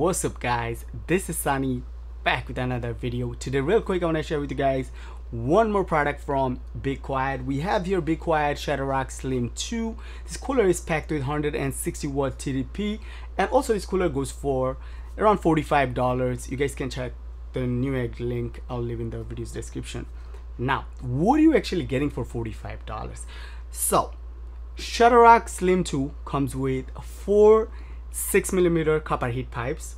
What's up guys, this is Sunny back with another video. Today real quick I want to share with you guys one more product from Be Quiet. We have here Be Quiet Shadow Slim 2. This cooler is packed with 160 watt TDP, and also this cooler goes for around $45. You guys can check the Newegg link, I'll leave in the video's description. Now what are you actually getting for $45? So Shadow Slim 2 comes with 4 6mm copper heat pipes,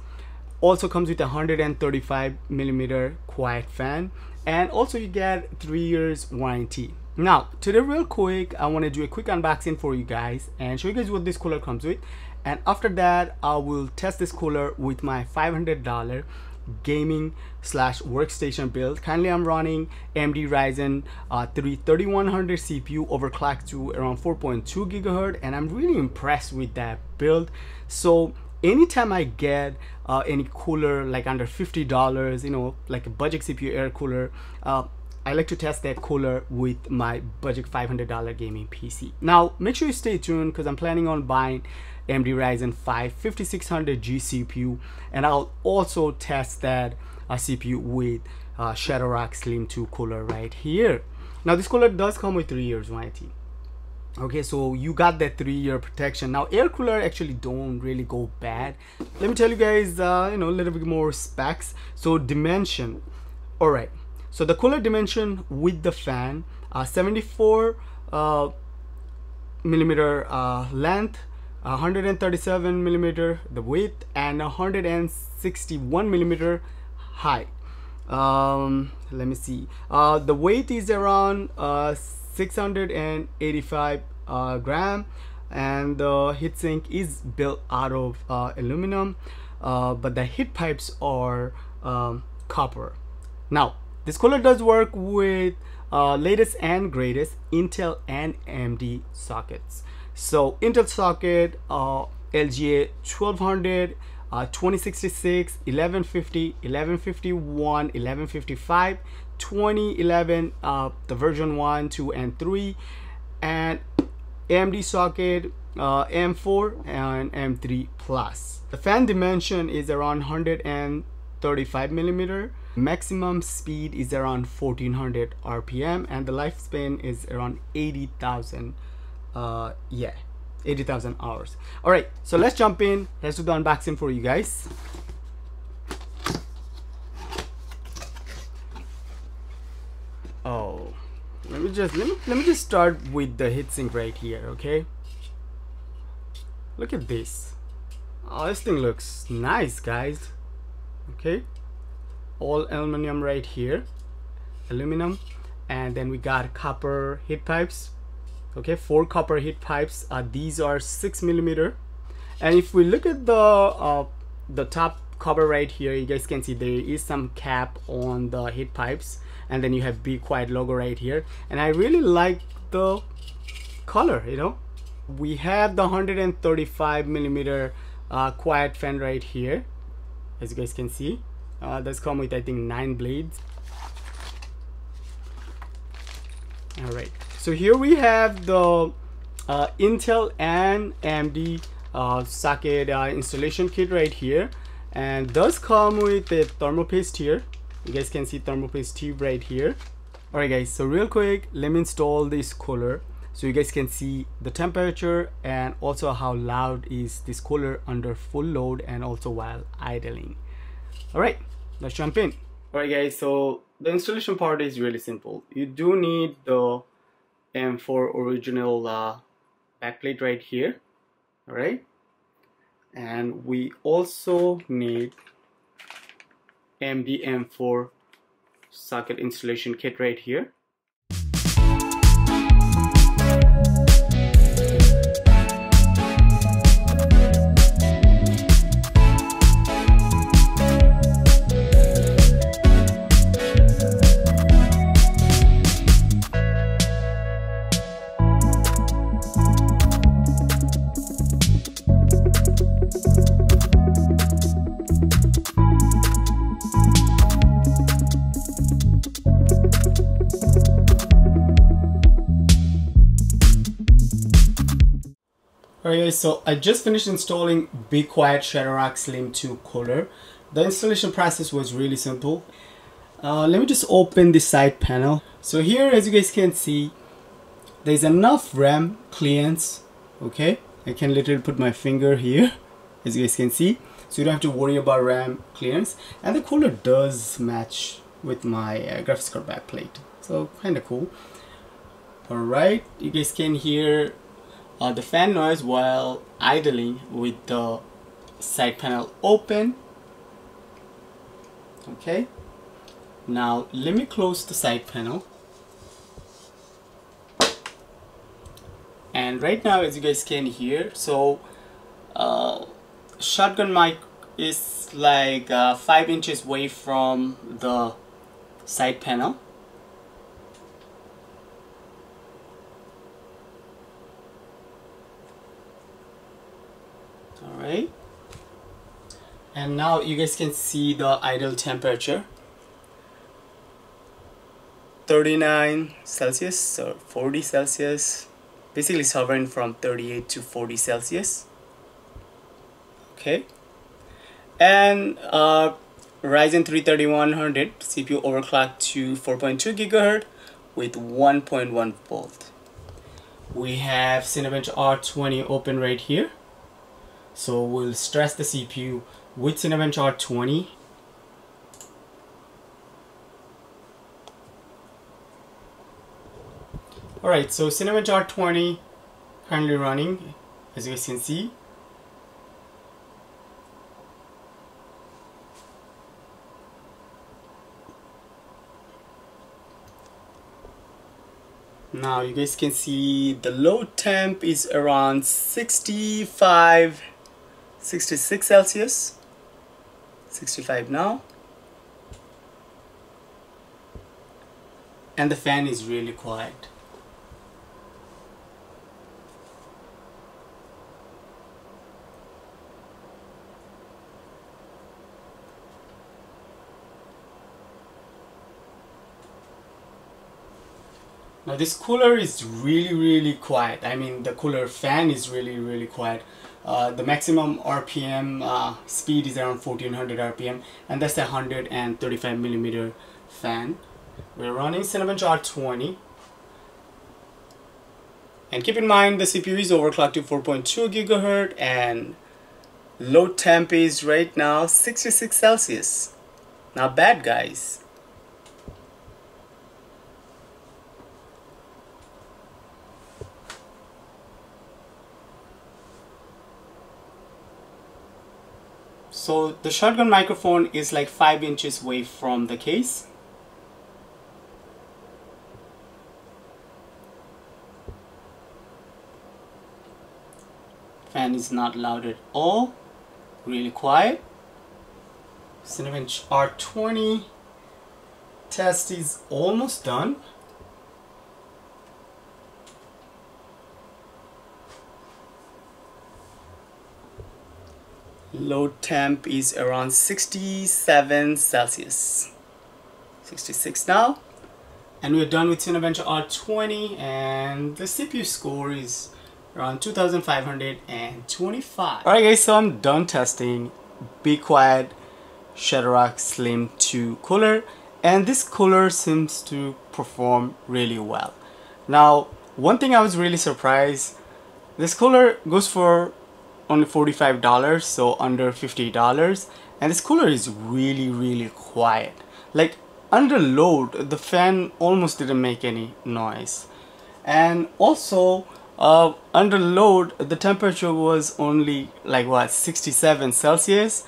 also comes with a 135mm quiet fan, and also you get 3 years warranty. Now today real quick I want to do a quick unboxing for you guys and show you guys what this cooler comes with, and after that I will test this cooler with my $500 gaming / workstation build. Currently I'm running AMD Ryzen 3 3100 CPU overclocked to around 4.2 GHz, and I'm really impressed with that build. So anytime I get any cooler like under $50, you know, like a budget CPU air cooler, I like to test that cooler with my budget $500 gaming PC. Now make sure you stay tuned because I'm planning on buying AMD Ryzen 5 5600G CPU, and I'll also test that CPU with Shadow Slim 2 cooler right here. Now this cooler does come with 3 years warranty. Okay, so you got that 3-year protection. Now air cooler actually don't really go bad. Let me tell you guys you know, a little bit more specs. So dimension, all right, so the cooler dimension with the fan, 74 millimeter length, 137mm the width, and 161mm height. Let me see, the weight is around 685 gram, and the heatsink is built out of aluminum, but the heat pipes are copper. Now this cooler does work with latest and greatest Intel and AMD sockets. So Intel socket, LGA 1200, 2066, 1150, 1151, 1155, 2011, the version 1, 2, and 3, and AMD socket M4 and M3 Plus. The fan dimension is around 135mm. Maximum speed is around 1400 RPM, and the lifespan is around 80,000. 80,000 hours. All right, so let's jump in. Let's do the unboxing for you guys. Oh, let me just start with the heatsink right here. Okay, look at this. Oh, this thing looks nice, guys. Okay, all aluminum right here, aluminum, and then we got copper heat pipes. Okay, 4 copper heat pipes. These are 6mm, and if we look at the top cover right here, you guys can see there is some cap on the heat pipes, and then you have Be Quiet logo right here, and I really like the color. You know, we have the 135mm quiet fan right here, as you guys can see. That's come with I think 9 blades. All right, so here we have the Intel and AMD socket installation kit right here, and does come with a thermal paste here. You guys can see thermal paste tube right here. All right guys, so real quick let me install this cooler so you guys can see the temperature and also how loud is this cooler under full load and also while idling. All right, let's jump in. All right guys, so the installation part is really simple. You do need the M4 original backplate right here. All right, and we also need AMD M4 socket installation kit right here. Alright guys, so I just finished installing Be Quiet Shadow Slim 2 cooler. The installation process was really simple. Let me just open the side panel. So here, as you guys can see, there's enough RAM clearance. Okay, I can literally put my finger here, as you guys can see. So you don't have to worry about RAM clearance. And the cooler does match with my graphics card backplate. So kind of cool. Alright, you guys can hear the fan noise while idling with the side panel open. Okay, now let me close the side panel, and right now, as you guys can hear, so shotgun mic is like 5 inches away from the side panel. Alright, and now you guys can see the idle temperature, 39 Celsius or 40 Celsius, basically it's hovering from 38 to 40 Celsius. Okay, and Ryzen 3 3100 CPU overclocked to 4.2 GHz with 1.1 volt. We have Cinebench R20 open right here. So we'll stress the CPU with Cinebench R20. Alright, so Cinebench R20 currently running, as you guys can see. Now you guys can see the load temp is around 66 Celsius, 65 now, and the fan is really quiet. Now this cooler is really quiet. I mean, the cooler fan is really quiet. The maximum RPM speed is around 1400 RPM, and that's a 135mm fan. We're running Cinebench R20, and keep in mind the CPU is overclocked to 4.2 GHz, and load temp is right now 66 Celsius. Not bad, guys. So the shotgun microphone is like 5 inches away from the case. Fan is not loud at all, really quiet. Cinebench R20 test is almost done. Load temp is around 67 Celsius, 66 now, and we're done with Cinebench R20, and the CPU score is around 2525. Alright guys, so I'm done testing Be Quiet Shadow Slim 2 cooler, and this cooler seems to perform really well. Now, one thing I was really surprised, this cooler goes for only $45, so under $50, and this cooler is really quiet. Like under load, the fan almost didn't make any noise, and also under load the temperature was only like what, 67 Celsius,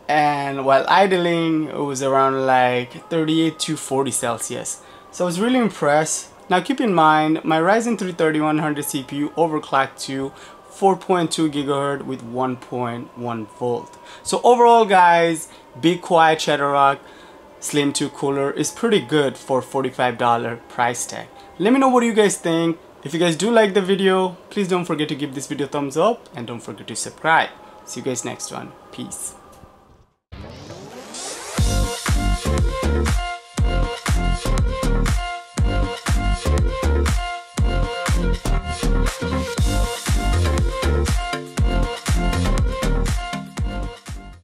and while idling it was around like 38 to 40 Celsius. So I was really impressed. Now keep in mind my Ryzen 3 3100 CPU overclocked to 4.2 GHz with 1.1 volt. So overall guys, Be Quiet Shadow Slim 2 cooler is pretty good for $45 price tag. Let me know what you guys think. If you guys do like the video, please don't forget to give this video a thumbs up, and don't forget to subscribe. See you guys next one. Peace.